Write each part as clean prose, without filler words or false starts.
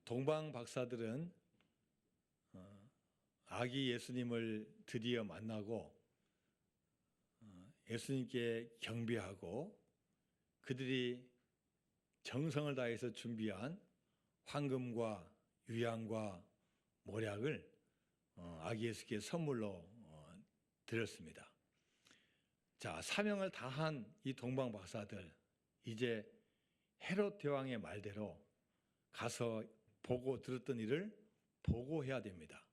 동방 박사들은 아기 예수님을 드디어 만나고 예수님께 경배하고 그들이 정성을 다해서 준비한 황금과 유향과 모략을 아기 예수께 선물로 드렸습니다. 자, 사명을 다한 이 동방 박사들, 이제 헤롯 대왕의 말대로 가서 보고 들었던 일을 보고해야 됩니다.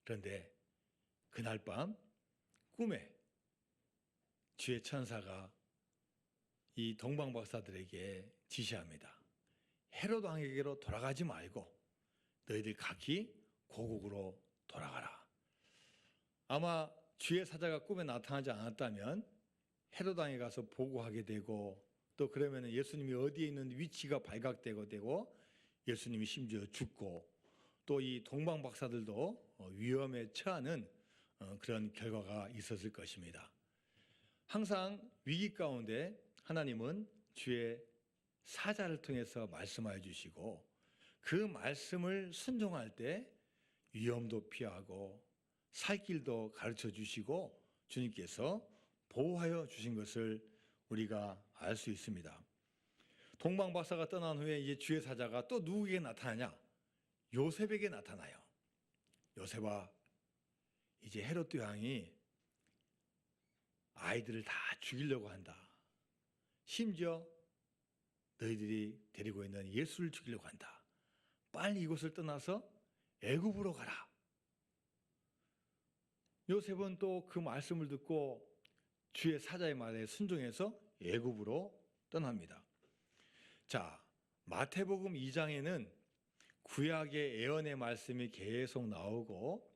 그런데 그날 밤 꿈에 주의 천사가 이 동방 박사들에게 지시합니다. 헤롯 왕에게로 돌아가지 말고 너희들 각기 고국으로 돌아가라. 아마 주의 사자가 꿈에 나타나지 않았다면 헤롯 왕에 가서 보고하게 되고 또 그러면 예수님이 어디에 있는 위치가 발각되고 예수님이 심지어 죽고 또 이 동방 박사들도 위험에 처하는 그런 결과가 있었을 것입니다. 항상 위기 가운데 하나님은 주의 사자를 통해서 말씀하여 주시고 그 말씀을 순종할 때 위험도 피하고 살 길도 가르쳐 주시고 주님께서 보호하여 주신 것을 우리가 알 수 있습니다. 동방 박사가 떠난 후에 이제 주의 사자가 또 누구에게 나타나냐? 요셉에게 나타나요. 요셉아, 이제 헤롯 왕이 아이들을 다 죽이려고 한다. 심지어 너희들이 데리고 있는 예수를 죽이려고 한다. 빨리 이곳을 떠나서 애굽으로 가라. 요셉은 또 그 말씀을 듣고 주의 사자의 말에 순종해서 애굽으로 떠납니다. 자, 마태복음 2장에는 구약의 예언의 말씀이 계속 나오고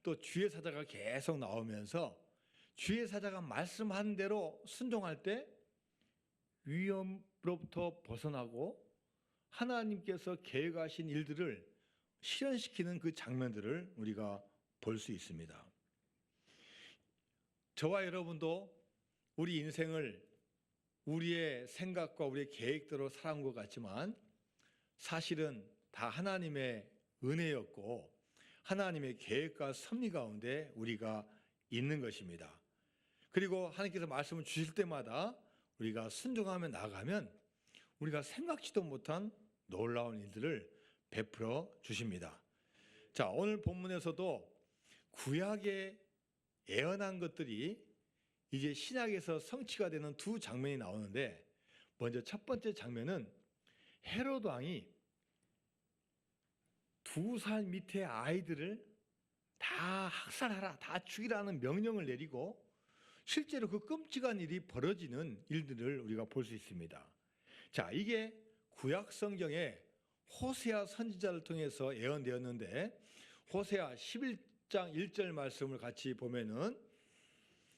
또 주의 사자가 계속 나오면서 주의 사자가 말씀한 대로 순종할 때 위험으로부터 벗어나고 하나님께서 계획하신 일들을 실현시키는 그 장면들을 우리가 볼 수 있습니다. 저와 여러분도 우리 인생을 우리의 생각과 우리의 계획대로 살아온 것 같지만 사실은 다 하나님의 은혜였고 하나님의 계획과 섭리 가운데 우리가 있는 것입니다. 그리고 하나님께서 말씀을 주실 때마다 우리가 순종하며 나가면 우리가 생각지도 못한 놀라운 일들을 베풀어 주십니다. 자, 오늘 본문에서도 구약에 예언한 것들이 이제 신약에서 성취가 되는 두 장면이 나오는데 먼저 첫 번째 장면은 헤롯 왕이 2살 밑의 아이들을 다 학살하라, 다 죽이라는 명령을 내리고 실제로 그 끔찍한 일이 벌어지는 일들을 우리가 볼 수 있습니다. 자, 이게 구약 성경에 호세아 선지자를 통해서 예언되었는데 호세아 11장 1절 말씀을 같이 보면은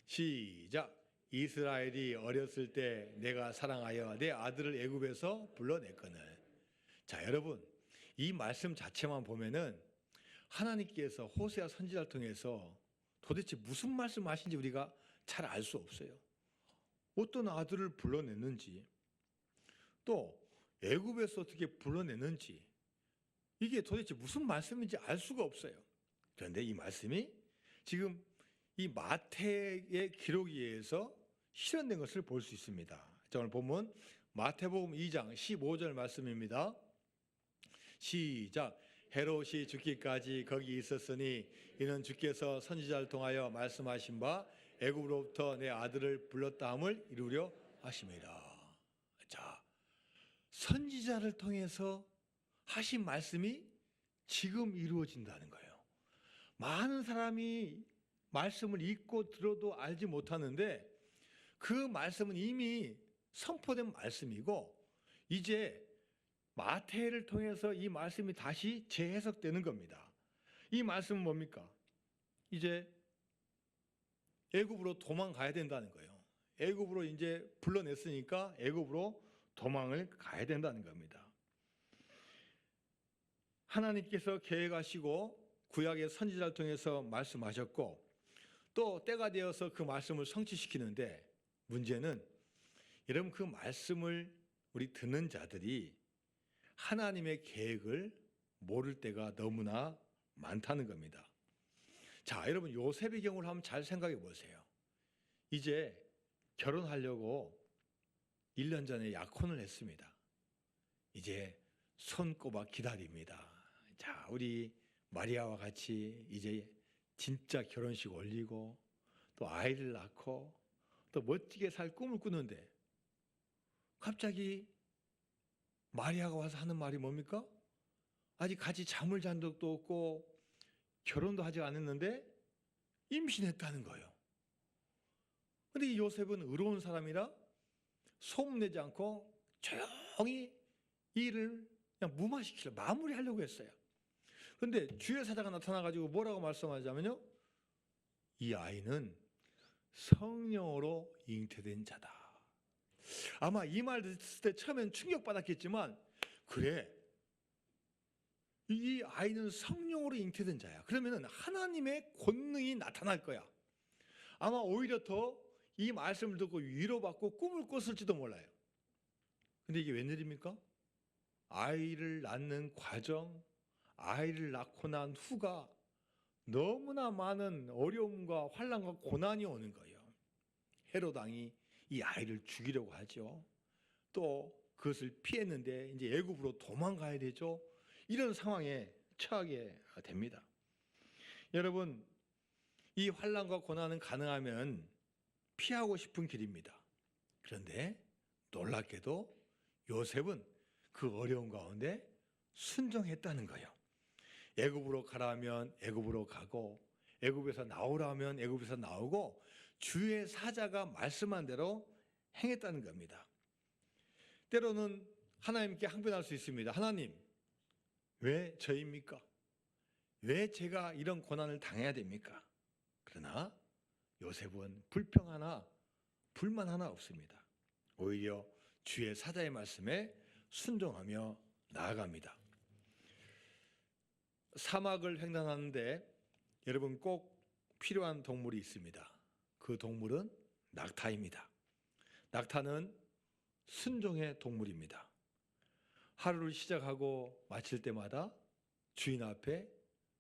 시작. 이스라엘이 어렸을 때 내가 사랑하여 내 아들을 애굽에서 불러냈거늘. 자, 여러분, 이 말씀 자체만 보면은 하나님께서 호세아 선지자를 통해서 도대체 무슨 말씀하신지 우리가 잘 알 수 없어요. 어떤 아들을 불러냈는지 또 애굽에서 어떻게 불러냈는지 이게 도대체 무슨 말씀인지 알 수가 없어요. 그런데 이 말씀이 지금 이 마태의 기록에 의해서 실현된 것을 볼 수 있습니다. 자, 오늘 본문 마태복음 2장 15절 말씀입니다. 시작. 헤롯이 죽기까지 거기 있었으니 이는 주께서 선지자를 통하여 말씀하신 바 애굽으로부터 내 아들을 불렀다 함을 이루려 하심이라. 자, 선지자를 통해서 하신 말씀이 지금 이루어진다는 거예요. 많은 사람이 말씀을 읽고 들어도 알지 못하는데 그 말씀은 이미 선포된 말씀이고 이제 마태를 통해서 이 말씀이 다시 재해석되는 겁니다. 이 말씀은 뭡니까? 이제 애굽으로 도망가야 된다는 거예요. 애굽으로 이제 불러냈으니까 애굽으로 도망을 가야 된다는 겁니다. 하나님께서 계획하시고 구약의 선지자를 통해서 말씀하셨고 또 때가 되어서 그 말씀을 성취시키는데 문제는 여러분 그 말씀을 우리 듣는 자들이 하나님의 계획을 모를 때가 너무나 많다는 겁니다. 자, 여러분 요셉의 경우를 한번 잘 생각해 보세요. 이제 결혼하려고 1년 전에 약혼을 했습니다. 이제 손꼽아 기다립니다. 자, 우리 마리아와 같이 이제 진짜 결혼식 올리고 또 아이를 낳고 또 멋지게 살 꿈을 꾸는데 갑자기 마리아가 와서 하는 말이 뭡니까? 아직 같이 잠을 잔 적도 없고 결혼도 하지 않았는데 임신했다는 거예요. 근데 이 요셉은 의로운 사람이라 소문내지 않고 조용히 이 일을 그냥 무마시키려고 마무리하려고 했어요. 그런데 주의 사자가 나타나가지고 뭐라고 말씀하자면요, 이 아이는 성령으로 잉태된 자다. 아마 이 말 듣을 때 처음엔 충격받았겠지만, 그래, 이 아이는 성령으로 잉태된 자야. 그러면 하나님의 권능이 나타날 거야. 아마 오히려 더 이 말씀을 듣고 위로받고 꿈을 꿨을지도 몰라요. 근데 이게 웬일입니까? 아이를 낳는 과정, 아이를 낳고 난 후가 너무나 많은 어려움과 환난과 고난이 오는 거예요. 헤롯 왕이 이 아이를 죽이려고 하죠. 또 그것을 피했는데 이제 애굽으로 도망가야 되죠. 이런 상황에 처하게 됩니다. 여러분, 이 환난과 고난은 가능하면 피하고 싶은 길입니다. 그런데 놀랍게도 요셉은 그 어려운 가운데 순종했다는 거예요. 애굽으로 가라면 애굽으로 가고, 애굽에서 나오라면 애굽에서 나오고, 주의 사자가 말씀한 대로 행했다는 겁니다. 때로는 하나님께 항변할 수 있습니다. 하나님, 왜 저입니까? 왜 제가 이런 고난을 당해야 됩니까? 그러나 요셉은 불평 하나, 불만 하나 없습니다. 오히려 주의 사자의 말씀에 순종하며 나아갑니다. 사막을 횡단하는데 여러분 꼭 필요한 동물이 있습니다. 그 동물은 낙타입니다. 낙타는 순종의 동물입니다. 하루를 시작하고 마칠 때마다 주인 앞에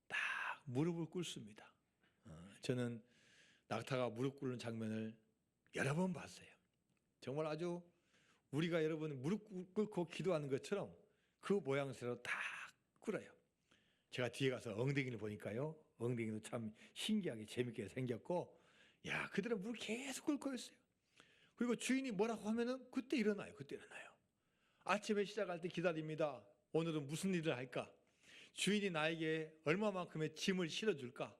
딱 무릎을 꿇습니다. 저는 낙타가 무릎 꿇는 장면을 여러 번 봤어요. 정말 아주 우리가 여러분 무릎 꿇고 기도하는 것처럼 그 모양새로 딱 꿇어요. 제가 뒤에 가서 엉덩이를 보니까요, 엉덩이도 참 신기하게 재밌게 생겼고, 야, 그들은 무릎 계속 꿇고 있어요. 그리고 주인이 뭐라고 하면은 그때 일어나요. 그때 일어나요. 아침에 시작할 때 기다립니다. 오늘은 무슨 일을 할까? 주인이 나에게 얼마만큼의 짐을 실어줄까?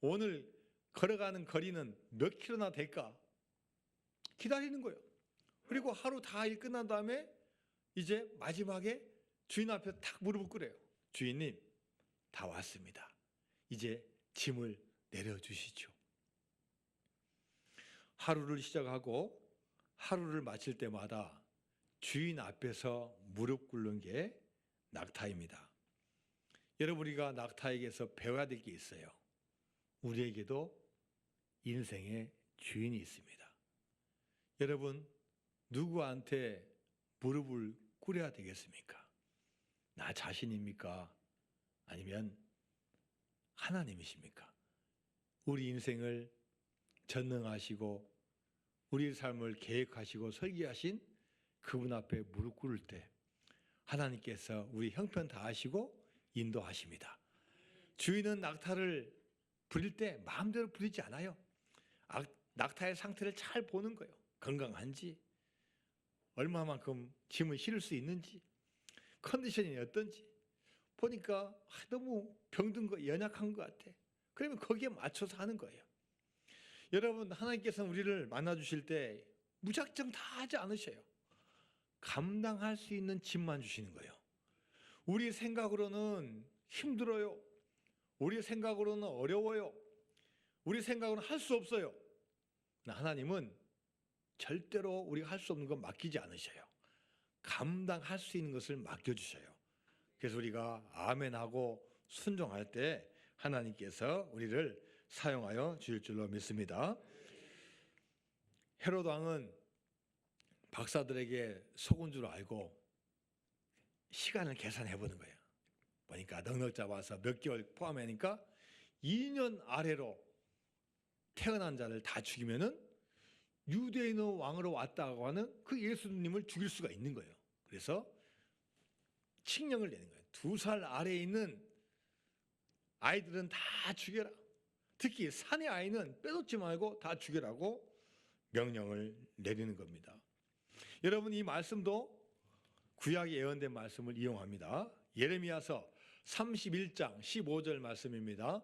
오늘 걸어가는 거리는 몇 킬로나 될까? 기다리는 거예요. 그리고 하루 다 일 끝난 다음에 이제 마지막에 주인 앞에 탁 무릎을 꿇어요. 주인님, 다 왔습니다. 이제 짐을 내려주시죠. 하루를 시작하고 하루를 마칠 때마다 주인 앞에서 무릎 꿇는 게 낙타입니다. 여러분, 우리가 낙타에게서 배워야 될 게 있어요. 우리에게도 인생의 주인이 있습니다. 여러분, 누구한테 무릎을 꿇어야 되겠습니까? 나 자신입니까? 아니면 하나님이십니까? 우리 인생을 전능하시고 우리 삶을 계획하시고 설계하신 그분 앞에 무릎 꿇을 때 하나님께서 우리 형편 다 하시고 인도하십니다. 주인은 낙타를 부릴 때 마음대로 부리지 않아요. 낙타의 상태를 잘 보는 거예요. 건강한지, 얼마만큼 짐을 실을 수 있는지, 컨디션이 어떤지 보니까 너무 병든 거, 연약한 것 같아. 그러면 거기에 맞춰서 하는 거예요. 여러분, 하나님께서는 우리를 만나주실 때 무작정 다 하지 않으셔요. 감당할 수 있는 짐만 주시는 거예요. 우리 생각으로는 힘들어요. 우리 생각으로는 어려워요. 우리 생각으로는 할 수 없어요. 하나님은 절대로 우리가 할 수 없는 건 맡기지 않으셔요. 감당할 수 있는 것을 맡겨주셔요. 그래서 우리가 아멘하고 순종할 때 하나님께서 우리를 사용하여 주실 줄로 믿습니다. 헤롯 왕은 박사들에게 속은 줄 알고 시간을 계산해 보는 거예요. 보니까 넉넉 잡아서 몇 개월 포함하니까 2년 아래로 태어난 자를 다 죽이면은 유대인의 왕으로 왔다고 하는 그 예수님을 죽일 수가 있는 거예요. 그래서 칙령을 내는 거예요. 2살 아래에 있는 아이들은 다 죽여라. 특히 산의 아이는 빼놓지 말고 다 죽여라고 명령을 내리는 겁니다. 여러분, 이 말씀도 구약에 예언된 말씀을 이용합니다. 예레미야서 31장 15절 말씀입니다.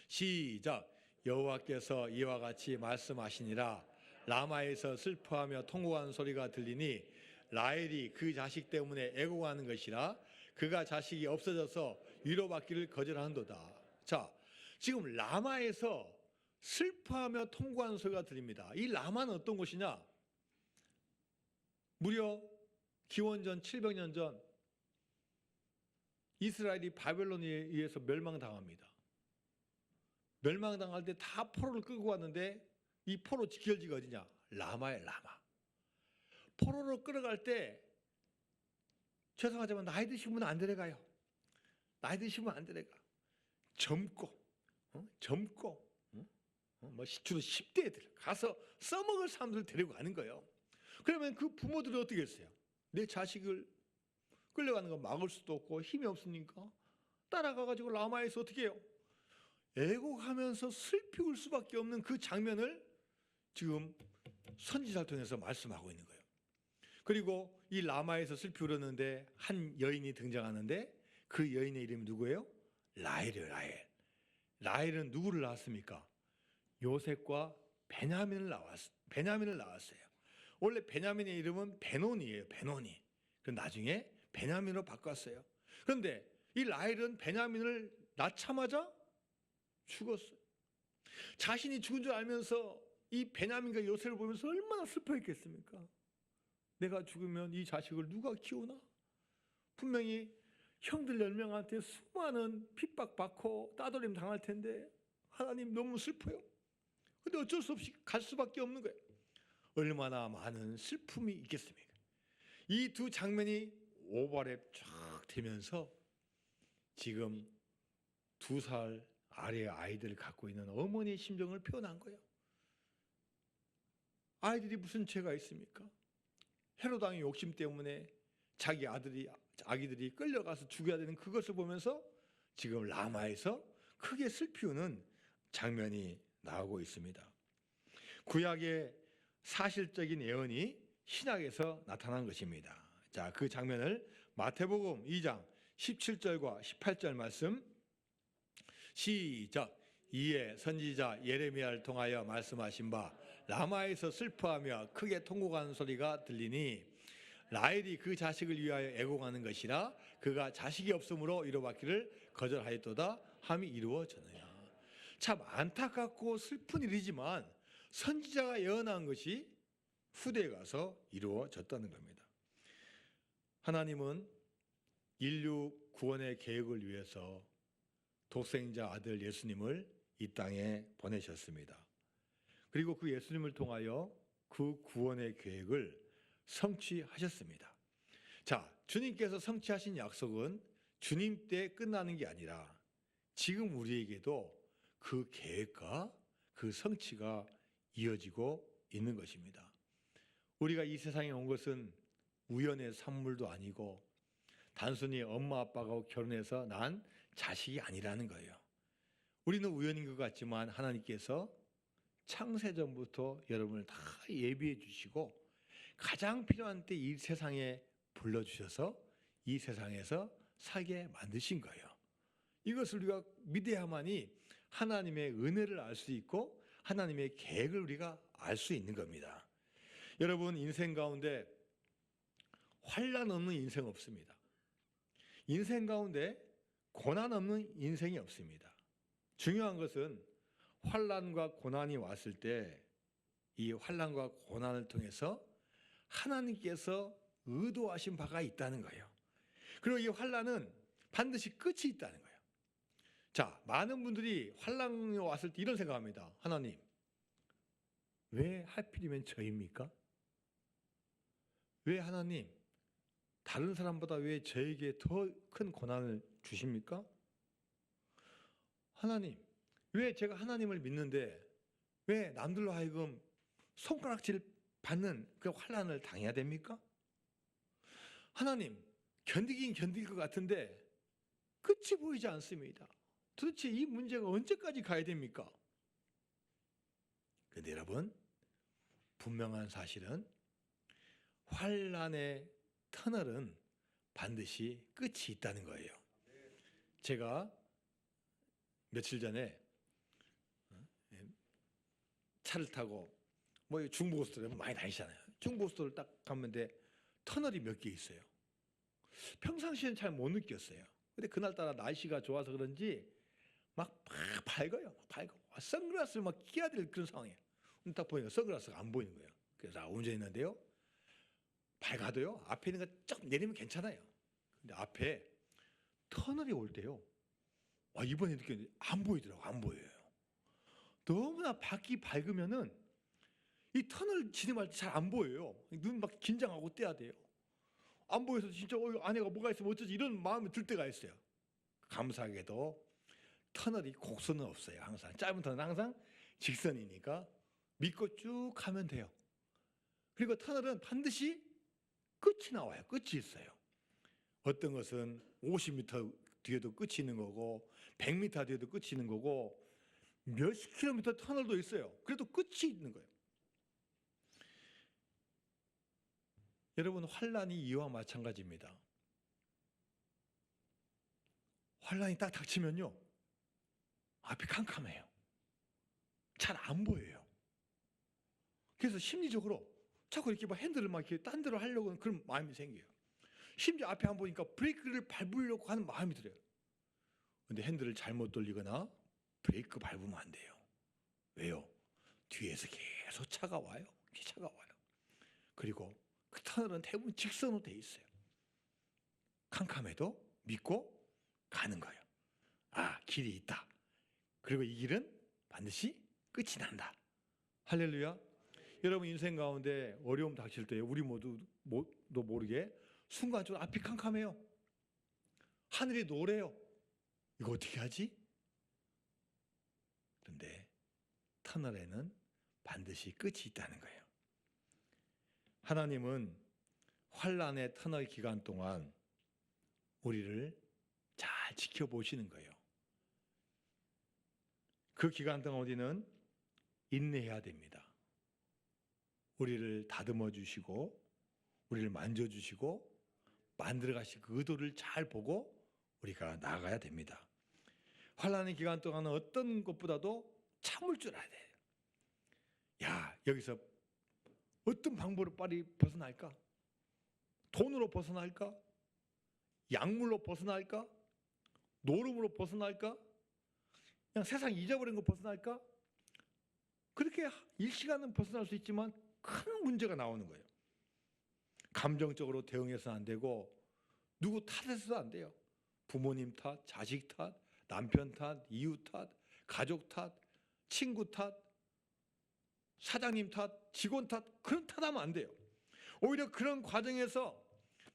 시작. 여호와께서 이와 같이 말씀하시니라. 라마에서 슬퍼하며 통곡하는 소리가 들리니 라헬이 그 자식 때문에 애곡하는 것이라. 그가 자식이 없어져서 위로받기를 거절한도다. 자, 지금 라마에서 슬퍼하며 통곡하는 소리가 들립니다. 이 라마는 어떤 곳이냐? 무려 기원전 700년 전 이스라엘이 바벨론에 의해서 멸망당합니다. 멸망당할 때 다 포로를 끌고 왔는데 이 포로 지켜지가 어디냐? 라마에 라마. 포로로 끌어갈 때 죄송하지만 나이 드시면 안 데려가요. 나이 드시면 안 데려가. 젊고 뭐 주로 10대에 가서 써먹을 사람들을 데리고 가는 거예요. 그러면 그 부모들이 어떻게 했어요? 내 자식을 끌려가는 거 막을 수도 없고 힘이 없으니까 따라가가지고 라마에서 어떻게 해요? 애곡하면서 슬피 울 수밖에 없는 그 장면을 지금 선지자를 통해서 말씀하고 있는 거예요. 그리고 이 라마에서 슬피 울었는데 한 여인이 등장하는데 그 여인의 이름이 누구예요? 라헬이에요. 라헬은 누구를 낳았습니까? 요셉과 베냐민을 낳았어요. 원래 베냐민의 이름은 베논이에요. 베논이. 그 나중에 베냐민으로 바꿨어요. 그런데 이 라헬은 베냐민을 낳자마자 죽었어요. 자신이 죽은 줄 알면서 이 베냐민과 요셉을 보면서 얼마나 슬퍼했겠습니까? 내가 죽으면 이 자식을 누가 키우나? 분명히 형들 10명한테 수많은 핍박받고 따돌림 당할 텐데 하나님 너무 슬퍼요. 근데 어쩔 수 없이 갈 수밖에 없는 거예요. 얼마나 많은 슬픔이 있겠습니까? 이 두 장면이 오버랩 쫙 되면서 지금 2살 아래의 아이들을 갖고 있는 어머니의 심정을 표현한 거예요. 아이들이 무슨 죄가 있습니까? 헤롯 왕의 욕심 때문에 자기 아기들이 끌려가서 죽여야 되는 그것을 보면서 지금 라마에서 크게 슬피우는 장면이 나오고 있습니다. 구약의 사실적인 예언이 신약에서 나타난 것입니다. 자, 그 장면을 마태복음 2장 17절과 18절 말씀 시작. 이에 선지자 예레미야를 통하여 말씀하신 바 라마에서 슬퍼하며 크게 통곡하는 소리가 들리니 라헬이 그 자식을 위하여 애곡하는 것이라. 그가 자식이 없으므로 위로받기를 거절하였도다 함이 이루어졌느냐. 참 안타깝고 슬픈 일이지만 선지자가 예언한 것이 후대에 가서 이루어졌다는 겁니다. 하나님은 인류 구원의 계획을 위해서 독생자 아들 예수님을 이 땅에 보내셨습니다. 그리고 그 예수님을 통하여 그 구원의 계획을 성취하셨습니다. 자, 주님께서 성취하신 약속은 주님 때 끝나는 게 아니라 지금 우리에게도 그 계획과 그 성취가 이어지고 있는 것입니다. 우리가 이 세상에 온 것은 우연의 산물도 아니고 단순히 엄마 아빠가 결혼해서 난 자식이 아니라는 거예요. 우리는 우연인 것 같지만 하나님께서 창세전부터 여러분을 다 예비해 주시고 가장 필요한 때 이 세상에 불러주셔서 이 세상에서 살게 만드신 거예요. 이것을 우리가 믿어야만이 하나님의 은혜를 알 수 있고 하나님의 계획을 우리가 알 수 있는 겁니다. 여러분, 인생 가운데 환난 없는 인생 없습니다. 인생 가운데 고난 없는 인생이 없습니다. 중요한 것은 환난과 고난이 왔을 때 이 환난과 고난을 통해서 하나님께서 의도하신 바가 있다는 거예요. 그리고 이 환난은 반드시 끝이 있다는 거예요. 자, 많은 분들이 환난이 왔을 때 이런 생각합니다. 하나님, 왜 하필이면 저입니까? 왜 하나님 다른 사람보다 왜 저에게 더 큰 고난을 주십니까? 하나님, 왜 제가 하나님을 믿는데 왜 남들로 하여금 손가락질 받는 그 환난을 당해야 됩니까? 하나님, 견디긴 견딜 것 같은데 끝이 보이지 않습니다. 도대체 이 문제가 언제까지 가야 됩니까? 그런데 여러분, 분명한 사실은 환난의 터널은 반드시 끝이 있다는 거예요. 제가 며칠 전에 차를 타고 중부고속도로에 많이 다니잖아요. 중부고속도로를 딱 가는데 터널이 몇 개 있어요. 평상시에는 잘 못 느꼈어요. 근데 그날따라 날씨가 좋아서 그런지 막 밝아요. 막 밝아. 선글라스를 막 끼야 될 그런 상황이에요. 딱 보니까 선글라스가 안 보이는 거예요. 그래서 운전했는데요. 밝아도요. 앞에 있는 거 쫙 내리면 괜찮아요. 근데 앞에 터널이 올 때요. 이번에 느꼈는데 안 보이더라고. 안 보여요. 너무나 밖이 밝으면은 이 터널 진입할 때 잘 안 보여요. 눈 막 긴장하고 떼야 돼요. 안 보여서 진짜 안에가 뭐가 있으면 어쩌지 이런 마음이 들 때가 있어요. 감사하게도 터널이 곡선은 없어요. 항상 짧은 터널은 항상 직선이니까 믿고 쭉 가면 돼요. 그리고 터널은 반드시 끝이 나와요. 끝이 있어요. 어떤 것은 50m 뒤에도 끝이 있는 거고 100m 뒤에도 끝이 있는 거고 몇십 킬로미터 터널도 있어요. 그래도 끝이 있는 거예요. 여러분, 환난이 이와 마찬가지입니다. 환난이 딱 닥치면요. 앞이 캄캄해요. 잘 안 보여요. 그래서 심리적으로 자꾸 이렇게 막 핸들을 막 이렇게 딴 데로 하려고 하는 그런 마음이 생겨요. 심지어 앞에 안 보니까 브레이크를 밟으려고 하는 마음이 들어요. 근데 핸들을 잘못 돌리거나 브레이크 밟으면 안 돼요. 왜요? 뒤에서 계속 차가 와요. 차가 와요. 그리고 그 터널은 대부분 직선으로 돼 있어요. 캄캄해도 믿고 가는 거예요. 길이 있다. 그리고 이 길은 반드시 끝이 난다. 할렐루야. 여러분 인생 가운데 어려움 닥칠 때 우리 모두도 모르게 순간적으로 앞이 캄캄해요. 하늘이 노래요. 이거 어떻게 하지? 그런데 터널에는 반드시 끝이 있다는 거예요. 하나님은 환난의 터널 기간 동안 우리를 잘 지켜보시는 거예요. 그 기간 동안 우리는 인내해야 됩니다. 우리를 다듬어 주시고 우리를 만져주시고 만들어 가실 그 의도를 잘 보고 우리가 나아가야 됩니다. 환난의 기간 동안은 어떤 것보다도 참을 줄 알아야 돼요. 여기서 어떤 방법으로 빨리 벗어날까? 돈으로 벗어날까? 약물로 벗어날까? 노름으로 벗어날까? 그냥 세상 잊어버린 거 벗어날까? 그렇게 일시간은 벗어날 수 있지만 큰 문제가 나오는 거예요. 감정적으로 대응해서는 안 되고 누구 탓해서도 안 돼요. 부모님 탓, 자식 탓, 남편 탓, 이웃 탓, 가족 탓, 친구 탓, 사장님 탓, 직원 탓, 그런 탓하면 안 돼요. 오히려 그런 과정에서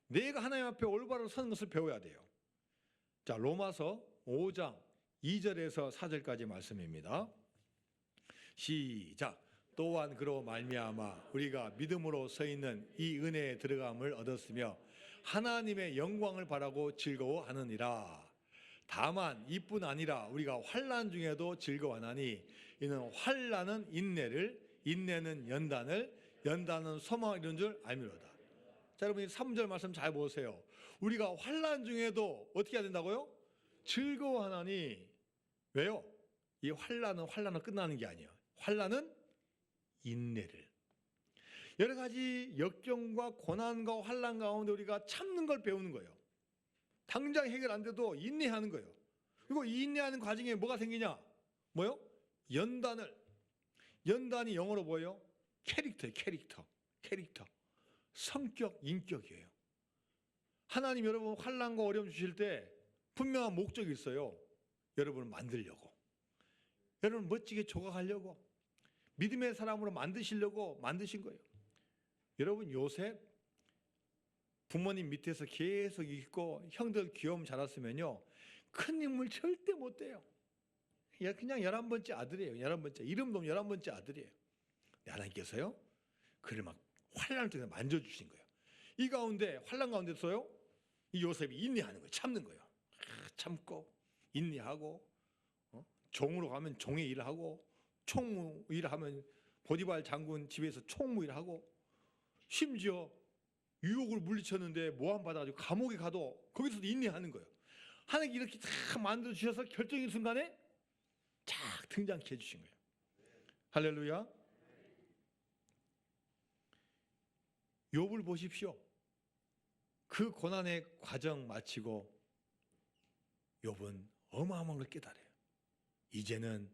내가 하나님 앞에 올바로 서는 것을 배워야 돼요. 자, 로마서 5장 2절에서 4절까지 말씀입니다. 시작. 또한 그로 말미암아 우리가 믿음으로 서 있는 이 은혜에 들어감을 얻었으며 하나님의 영광을 바라고 즐거워하느니라. 다만 이뿐 아니라 우리가 환난 중에도 즐거워하나니 이는 환난은 인내를, 인내는 연단을, 연단은 소망을 이룬 줄 알미로다. 자, 여러분 3절 말씀 잘 보세요. 우리가 환난 중에도 어떻게 해야 된다고요? 즐거워하나니. 왜요? 이 환난은 끝나는 게 아니에요. 환난은 인내를. 여러 가지 역경과 고난과 환난 가운데 우리가 참는 걸 배우는 거예요. 당장 해결 안 돼도 인내하는 거예요. 그리고 이 인내하는 과정에 뭐가 생기냐? 뭐요? 연단이 영어로 뭐예요? 캐릭터예요. 캐릭터. 성격, 인격이에요. 하나님 여러분 환난과 어려움 주실 때 분명한 목적이 있어요. 여러분을 만들려고. 여러분을 멋지게 조각하려고. 믿음의 사람으로 만드시려고 만드신 거예요. 여러분 요셉 부모님 밑에서 계속 있고 형들 귀여움 자랐으면요, 큰 인물 절대 못 돼요. 그냥 11번째 아들이에요. 11번째. 이름도 11번째 아들이에요. 하나님께서요, 그를 막 환란을 통해서 만져주신 거예요. 이 가운데, 환란 가운데서요, 이 요셉이 인내하는 거예요. 참는 거예요. 참고 인내하고, 종으로 가면 종의 일을 하고, 총무 일을 하면 보디발 장군 집에서 총무 일을 하고, 심지어 유혹을 물리쳤는데 모함 받아가지고 감옥에 가도 거기서도 인내하는 거예요. 하나님이 이렇게 다 만들어 주셔서 결정의 순간에 쫙 등장케 해주신 거예요. 할렐루야. 욥을 보십시오. 그 고난의 과정 마치고 욥은 어마어마한 걸 깨달아요. 이제는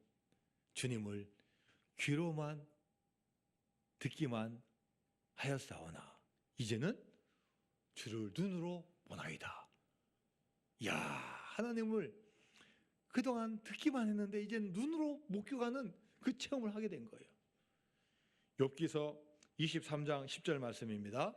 주님을 귀로만 듣기만 하였사오나 이제는 주를 눈으로 보나이다. 야, 하나님을 그동안 듣기만 했는데 이제는 눈으로 목격하는 그 체험을 하게 된 거예요. 욥기서 23장 10절 말씀입니다.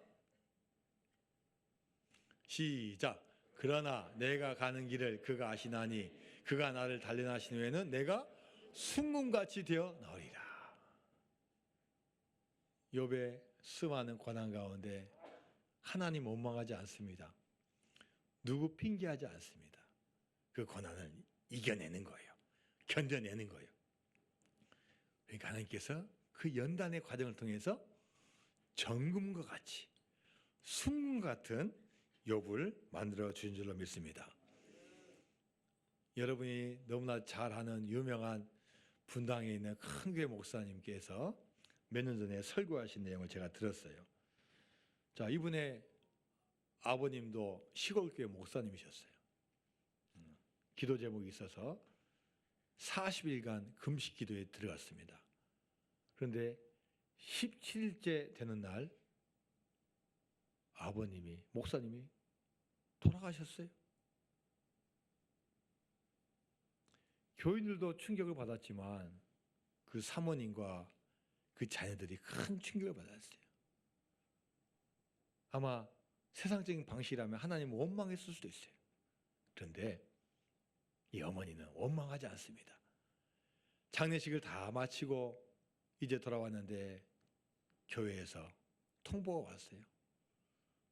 시작. 그러나 내가 가는 길을 그가 아시나니 그가 나를 단련하신 후에는 내가 순금같이 되어 나오리라. 욥의 수많은 고난 가운데 하나님 원망하지 않습니다. 누구 핑계하지 않습니다. 그 고난을 이겨내는 거예요. 견뎌내는 거예요. 그러니까 하나님께서 그 연단의 과정을 통해서 정금과 같이 순금 같은 욥을 만들어 주신 줄로 믿습니다. 여러분이 너무나 잘 아는 유명한 분당에 있는 큰 교회 목사님께서 몇 년 전에 설교하신 내용을 제가 들었어요. 자, 이분의 아버님도 시골교회 목사님이셨어요. 기도 제목이 있어서 40일간 금식 기도에 들어갔습니다. 그런데 17일째 되는 날 목사님이 돌아가셨어요. 교인들도 충격을 받았지만 그 사모님과 그 자녀들이 큰 충격을 받았어요. 아마 세상적인 방식이라면 하나님을 원망했을 수도 있어요. 그런데 이 어머니는 원망하지 않습니다. 장례식을 다 마치고 이제 돌아왔는데 교회에서 통보가 왔어요.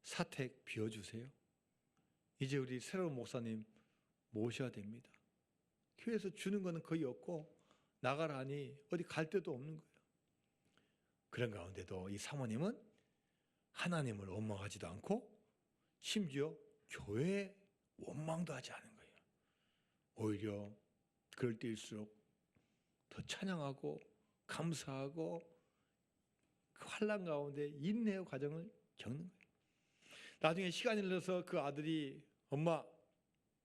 사택 비워주세요. 이제 우리 새로운 목사님 모셔야 됩니다. 교회에서 주는 거는 거의 없고 나가라니 어디 갈 데도 없는 거예요. 그런 가운데도 이 사모님은 하나님을 원망하지도 않고 심지어 교회에 원망도 하지 않은 거예요. 오히려 그럴 때일수록 더 찬양하고 감사하고 그 환난 가운데 인내의 과정을 겪는 거예요. 나중에 시간이 흘러서 그 아들이 엄마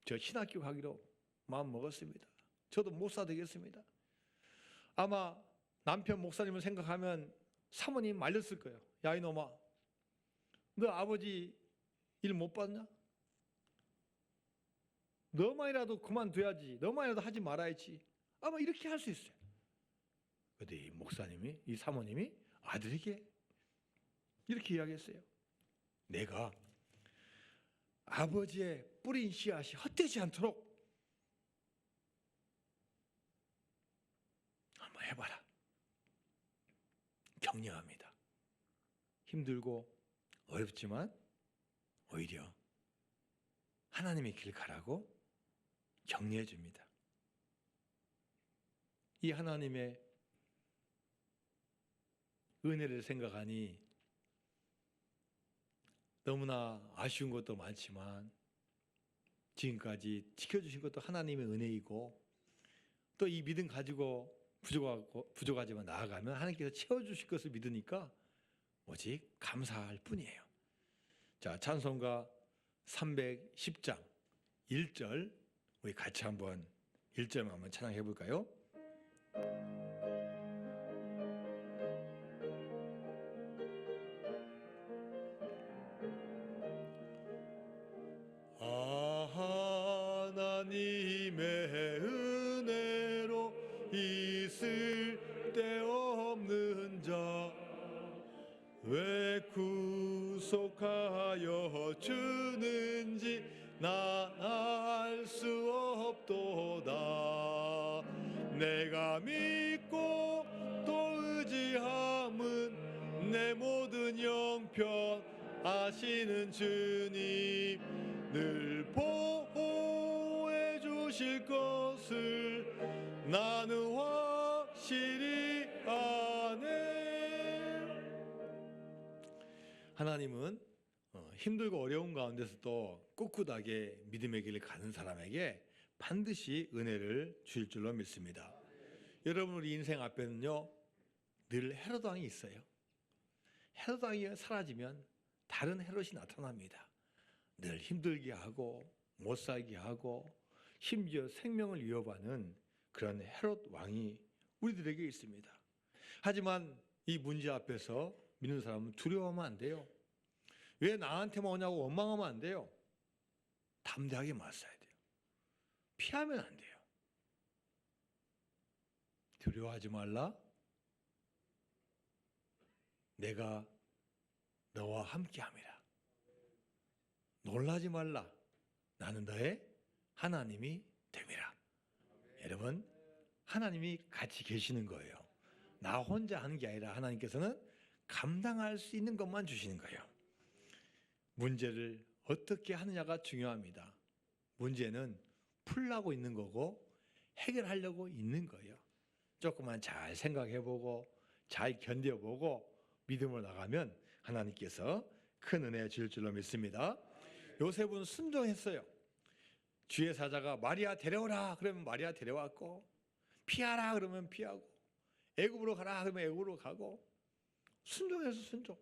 저 신학교 가기로 마음 먹었습니다. 저도 목사 되겠습니다. 아마 남편 목사님을 생각하면 사모님 말렸을 거예요. 야 이놈아, 너 아버지 일 못 봤냐? 너만이라도 그만둬야지. 너만이라도 하지 말아야지. 아마 이렇게 할 수 있어요. 그런데 이 목사님이, 이 사모님이 아들에게 이렇게 이야기했어요. 내가 아버지의 뿌린 씨앗이 헛되지 않도록 한번 해봐라. 격려합니다. 힘들고 어렵지만 오히려 하나님의 길 가라고 격려해 줍니다. 이 하나님의 은혜를 생각하니 너무나 아쉬운 것도 많지만 지금까지 지켜주신 것도 하나님의 은혜이고 또 이 믿음 가지고 부족하지만 나아가면 하나님께서 채워주실 것을 믿으니까 오직 감사할 뿐이에요. 자, 찬송가 310장 1절 우리 같이 한번 1절만 한번 찬양해 볼까요? 하나님의 은혜로 있을 데 없는 자 왜 구속하여 편하시는 주님 늘 보호해 주실 것을 나는 확실히 아네. 하나님은 힘들고 어려운 가운데서도 꿋꿋하게 믿음의 길을 가는 사람에게 반드시 은혜를 주실 줄로 믿습니다. 여러분, 우리 인생 앞에는요 늘 헤롯 왕이 있어요. 헤롯 왕이 사라지면 다른 헤롯이 나타납니다. 늘 힘들게 하고 못 살게 하고 심지어 생명을 위협하는 그런 헤롯 왕이 우리들에게 있습니다. 하지만 이 문제 앞에서 믿는 사람은 두려워하면 안 돼요. 왜 나한테만 오냐고 원망하면 안 돼요. 담대하게 맞서야 돼요. 피하면 안 돼요. 두려워하지 말라. 내가 너와 함께함이라. 놀라지 말라. 나는 너의 하나님이 됨이라. 여러분, 하나님이 같이 계시는 거예요. 나 혼자 하는 게 아니라 하나님께서는 감당할 수 있는 것만 주시는 거예요. 문제를 어떻게 하느냐가 중요합니다. 문제는 풀려고 있는 거고 해결하려고 있는 거예요. 조금만 잘 생각해보고 잘 견뎌보고 믿음으로 나가면 하나님께서 큰 은혜 주실 줄로 믿습니다. 요셉은 순종했어요. 주의 사자가 마리아 데려오라 그러면 마리아 데려왔고, 피하라 그러면 피하고, 애굽으로 가라 그러면 애굽으로 가고, 순종해서 순종.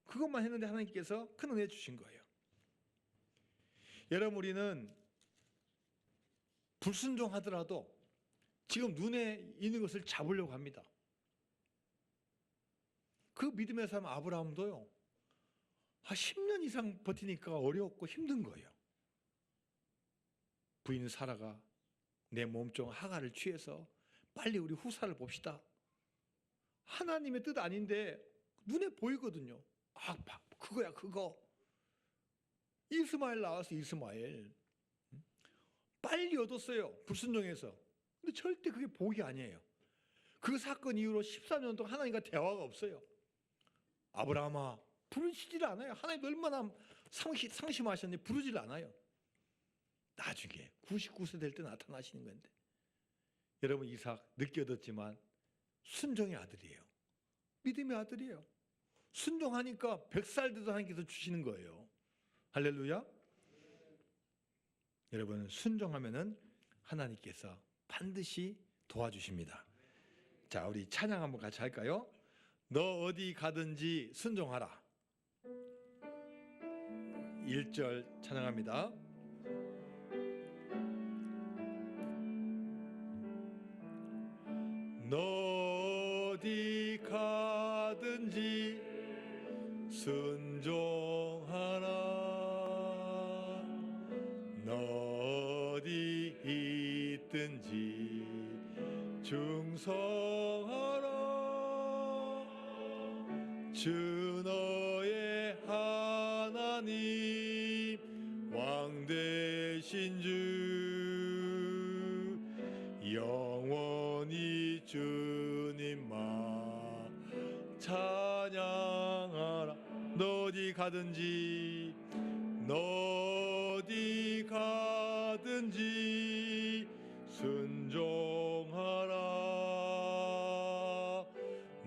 그것만 했는데 하나님께서 큰 은혜 주신 거예요. 여러분, 우리는 불순종하더라도 지금 눈에 있는 것을 잡으려고 합니다. 그 믿음의 사람 아브라함도요 10년 이상 버티니까 어려웠고 힘든 거예요. 부인 사라가 내 몸종 하가를 취해서 빨리 우리 후사를 봅시다. 하나님의 뜻 아닌데 눈에 보이거든요. 아, 그거야 그거. 이스마엘 나와서 이스마엘 빨리 얻었어요. 불순종해서. 근데 절대 그게 복이 아니에요. 그 사건 이후로 14년 동안 하나님과 대화가 없어요. 아브라함아 부르시질 않아요. 하나님 얼마나 상심하셨는지 부르질 않아요. 나중에 99세 될 때 나타나시는 건데. 여러분, 이삭 늦게 얻었지만 순종의 아들이에요. 믿음의 아들이에요. 순종하니까 100살 돼도 하나님께서 주시는 거예요. 할렐루야. 여러분, 순종하면은 하나님께서 반드시 도와주십니다. 자, 우리 찬양 한번 같이 할까요? 너 어디 가든지 순종하라. 1절 찬양합니다. 너 어디 가든지 순종하라. 너 어디 있든지 충성하라. 주 너의 하나님 왕 되신 주 영원히 주님만 찬양하라. 너 어디 가든지 너 어디 가든지 순종하라.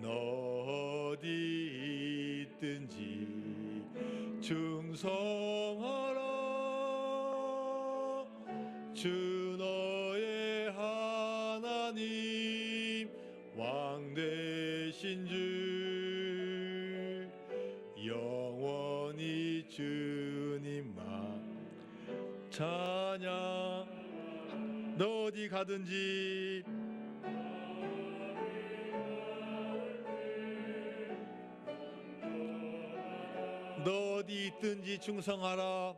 너 어디 있든지 충성하라. 주 너의 하나님 왕 되신 주 영원히 주님만 찬양. 너 어디 가든지 너 어디 있든지 충성하라.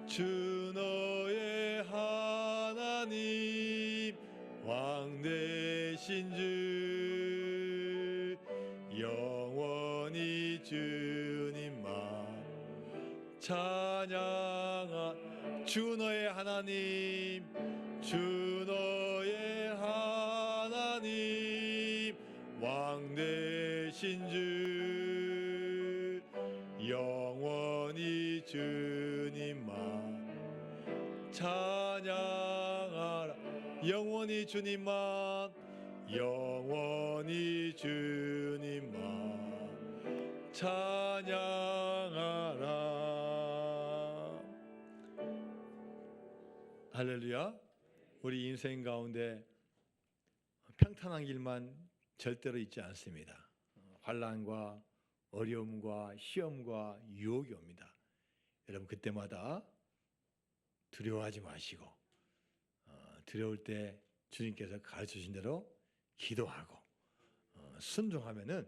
주 너의 하나님 왕 되신 주 영원히 주님만 찬양하. 주 너의 하나님 주 너의 하나님 왕 되신 주 영원히 주님만 찬양하라. 영원히 주님만, 영원히 주님만 찬양하라. 할렐루야. 우리 인생 가운데 평탄한 길만 절대로 있지 않습니다. 환난과 어려움과 시험과 유혹이 옵니다. 여러분 그때마다 두려워하지 마시고 두려울 때 주님께서 가르쳐 주신 대로 기도하고 순종하면은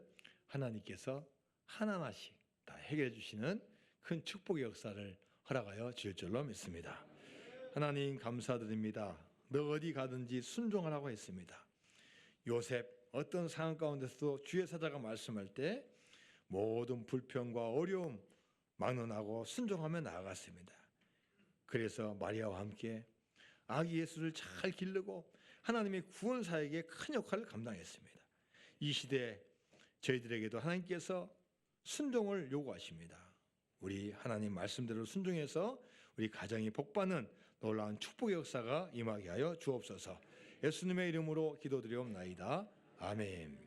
하나님께서 하나하나씩 다 해결해 주시는 큰 축복의 역사를 허락하여 주실 줄로 믿습니다. 하나님 감사드립니다. 너 어디 가든지 순종하라고 했습니다. 요셉 어떤 상황 가운데서도 주의 사자가 말씀할 때 모든 불평과 어려움 막론하고 순종하며 나아갔습니다. 그래서 마리아와 함께 아기 예수를 잘 기르고 하나님의 구원 사역에 큰 역할을 감당했습니다. 이 시대 저희들에게도 하나님께서 순종을 요구하십니다. 우리 하나님 말씀대로 순종해서 우리 가정이 복받는 놀라운 축복의 역사가 임하게 하여 주옵소서. 예수님의 이름으로 기도드리옵나이다. 아멘.